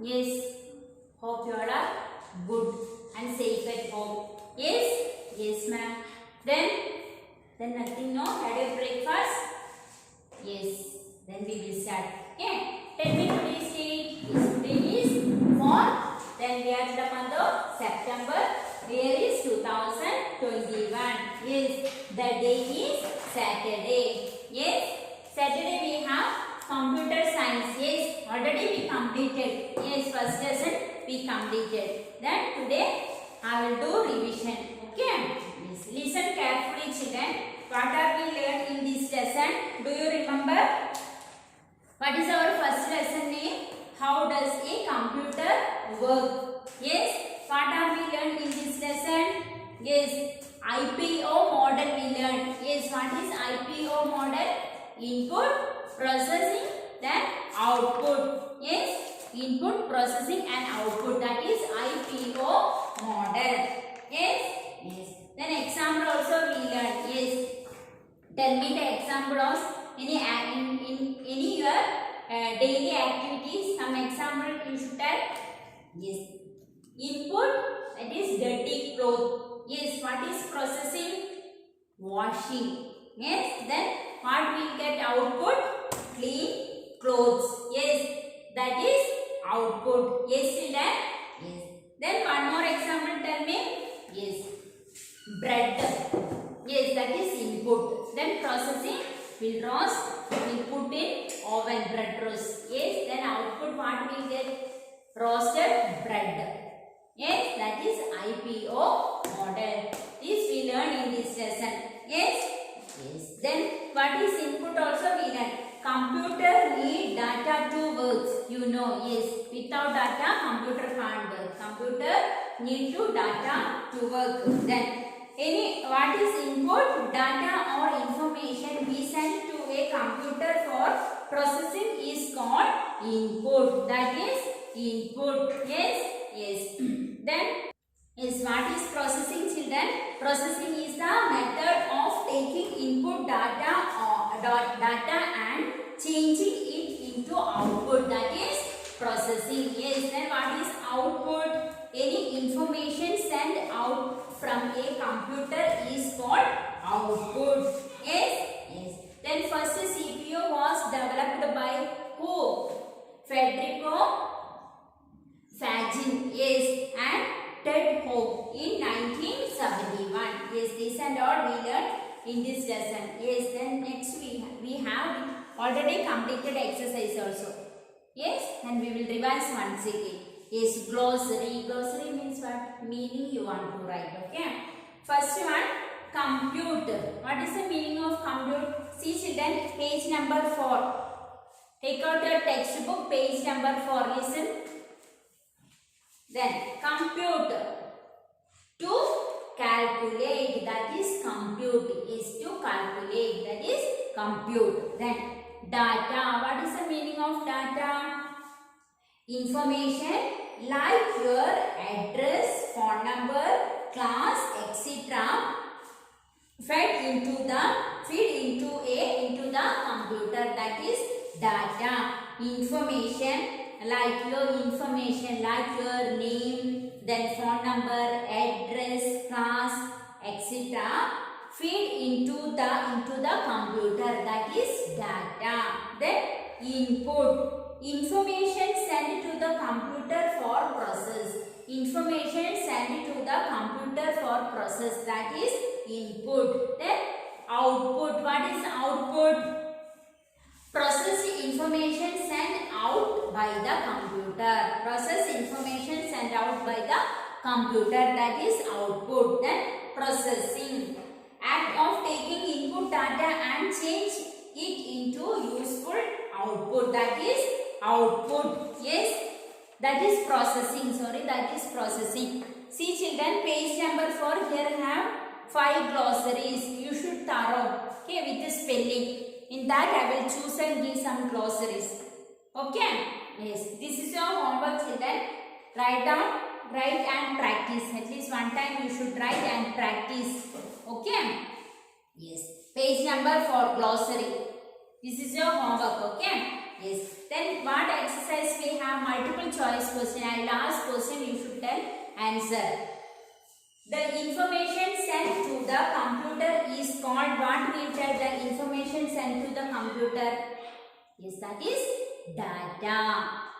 Yes. Hope you all are good and safe at home. Yes? Yes, ma'am. Then nothing, no? Had your breakfast? Yes. Then we will start. Okay. Tell me today's date. Yes, today is 4th. Then we are in the month of September. Year is 2021. Yes. The day is Saturday. Yes. Saturday we have computer science. Yes. Already we completed. Yes. First lesson we completed. Then today I will do revision. Okay. Yes. Listen carefully, children. What are we learned in this lesson? Do you remember? What is our first lesson name? How does a computer work? Yes. What are we learned in this lesson? Yes. IPO model we learned. Yes. What is IPO model? Input, processing, then output. Yes. Input, processing and output. That is IPO model. Yes. Yes. Then example also we learned. Yes. Tell me the example of in any your daily activities. Some example you should tell. Yes. Input, that is dirty cloth. Yes. What is processing? Washing. Yes. Then what will get output? Clean clothes. Yes. That is output. Yes, children. Yes. Then one more example tell me. Yes. Bread. Yes, that is input. Then processing will roast, will put in oven, bread roast. Yes, then output what will get? Roasted bread. Yes, that is IPO model. This we learn in this lesson. Yes, yes. Then what is input also we learn. Computer need data to work. You know, yes. Without data, computer can't work. Computer need to data to work. Then what is input? Data or information we send to a computer for processing is called input. That is input. Yes, yes. Then is what is processing, children? Processing is the method of taking input data and changing it into output. That is processing. Yes. Then what is output? Any information sent out from a computer is called output. Yes. Yes. Then first CPU was developed by who? Federico Fagin. Yes. And Ted Hope in 1971. Yes. This and all we learned in this lesson. Yes. Then next we have already completed exercise also. Yes. And we will revise once again. Yes, glossary. Glossary means what? Meaning you want to write. Okay. First one, compute. What is the meaning of compute? See, children, page number 4. Take out your textbook, page number 4. Listen. Then, compute. To calculate. That is compute. Is to calculate. That is compute. Then, data. What is the meaning of data? Information like your address, phone number, class, etc. fed into the computer. That is data. Information like your name, then phone number, address, class, etc. feed into the computer. That is data. Then input. Information sent to the computer for process. Information sent to the computer for process. That is input. Then output. What is output? Processed information sent out by the computer. Processed information sent out by the computer. That is output. Then processing. Act of taking input data and change it into useful output. That is output. Yes, that is processing. Sorry, that is processing. See, children, page number 4. Here have 5 glossaries. You should thorough. Okay, with the spelling. In that, I will choose and give some glossaries. Okay. Yes, this is your homework, children. Write down, write and practice. At least one time you should write and practice. Okay. Yes. Page number 4 glossary. This is your homework. Okay. Yes. Then what exercise we have? Multiple choice question. I will ask question, you should tell answer. The information sent to the computer is called what? We will tell the information sent to the computer. Yes, that is data.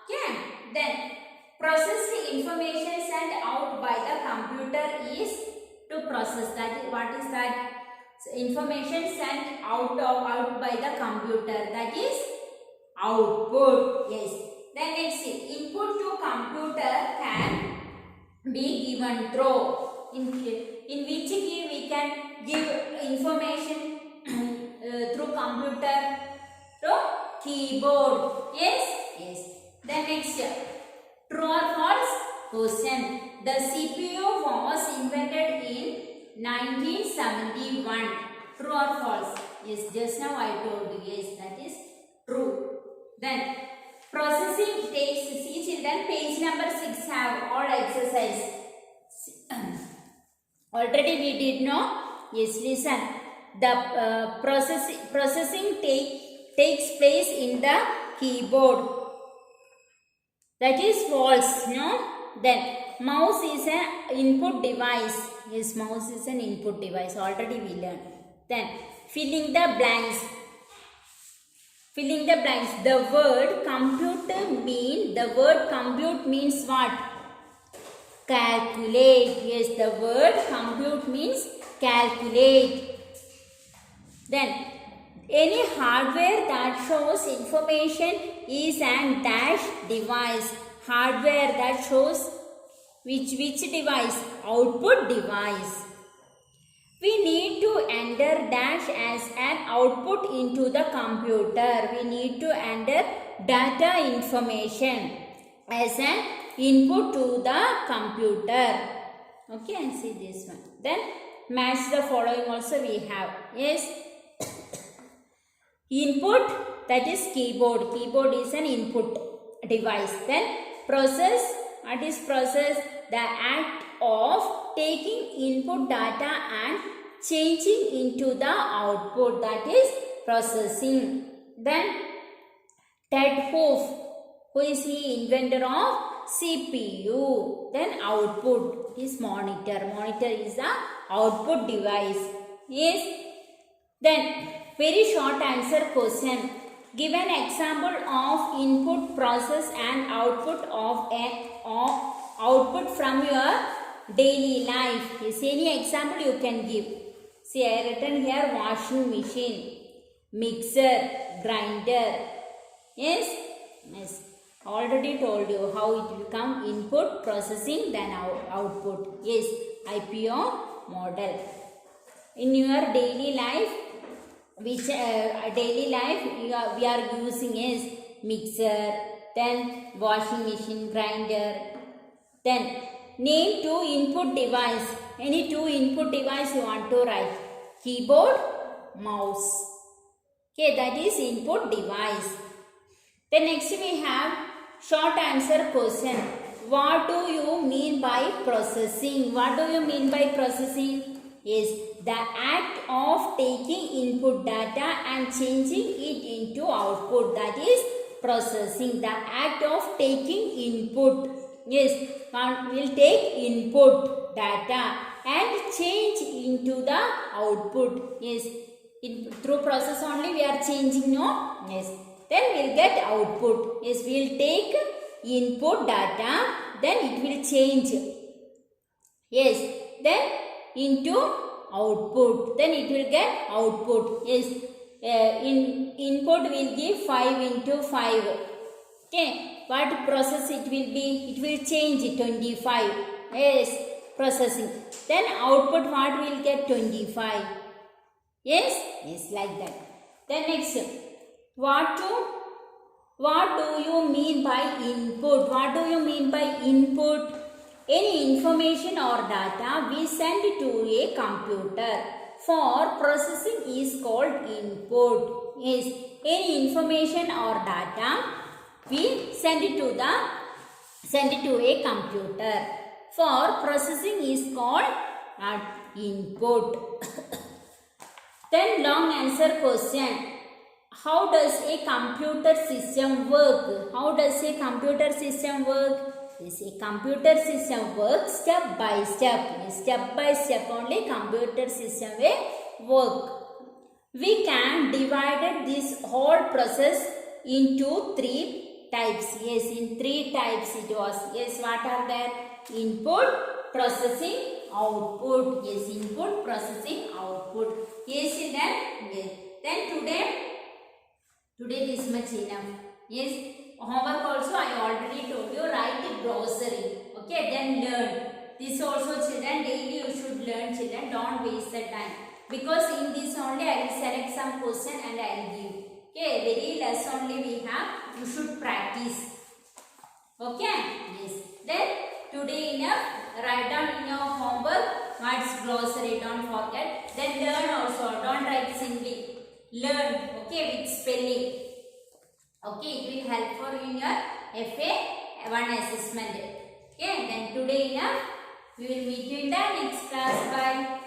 Okay. Then processed information sent out by the computer is to process. That is, what is that? So, information sent out by the computer, that is output. Yes. Then next, input to computer can be given through. In which key we can give information through computer? Through keyboard. Yes. Yes. Then next, true or false question. The CPU was invented in 1971. True or false? Yes, just now I told you. Yes, that is true. Then processing takes, see children, page number 6 have all exercise. Already we did know. Yes, listen. The processing takes place in the keyboard. That is false, no? Then mouse is an input device. Yes, mouse is an input device. Already we learned. Then filling the blanks. Filling the blanks. The word compute means what? Calculate. Yes, the word compute means calculate. Then any hardware that shows information is an dash device. Hardware that shows which device? Output device. We need to enter dash as an output into the computer. We need to enter data information as an input to the computer. Okay, and see this one. Then match the following also we have. Yes. Input, that is keyboard. Keyboard is an input device. Then process, what is process? The act of taking input data and changing into the output, that is processing. Then Ted Hoof, who is he? Inventor of CPU. Then output is monitor. Monitor is the output device. Yes. Then very short answer question. Give an example of input, process and output of output from your daily life. Yes, any example you can give. See, I written here washing machine, mixer, grinder. Yes, yes. Already told you how it will come: input, processing, then output. Yes, IPO model. In your daily life, which we are using is mixer, then washing machine, grinder. Then name two input device. Any two input device you want to write. Keyboard, mouse. Okay, that is input device. Then next we have short answer question. What do you mean by processing? What do you mean by processing? Yes, the act of taking input data and changing it into output, that is processing. The act of taking input. Yes, we will take input data and change into the output. Yes, through process only we are changing, no? Yes, then we will get output. Yes, we will take input data, then it will change. Yes, then into output, then it will get output. Yes, input will give 5 into 5. Okay, what process it will be? It will change 25. Yes, processing. Then output what will get? 25. Yes, yes, like that. Then next, what do you mean by input? What do you mean by input? Any information or data we send to a computer for processing is called input. Yes, any information or data we send it to a computer for processing is called input. Then long answer question. how does a computer system work? How does a computer system work? Yes, a computer system works step by step. Yes, step by step only computer system will work. We can divide this whole process into three types. Yes, in three types it was. Yes, what are there? Input, processing, output. Yes, input, processing, output. Yes, children. Yes. Then today this much enough. Yes, homework also I already told you, write a glossary. Okay, then learn. This also children, daily you should learn children, don't waste the time. Because in this only I will select some question and I will give. Okay, very less only we have, you should practice. Okay, yes. Then today enough, write down in your homework what's glossary, don't forget. Then learn also, don't write simply. Learn, okay, with spelling. Okay, it will help for you in your FA1 assessment. Okay, then today enough. We will meet you in the next class. Bye.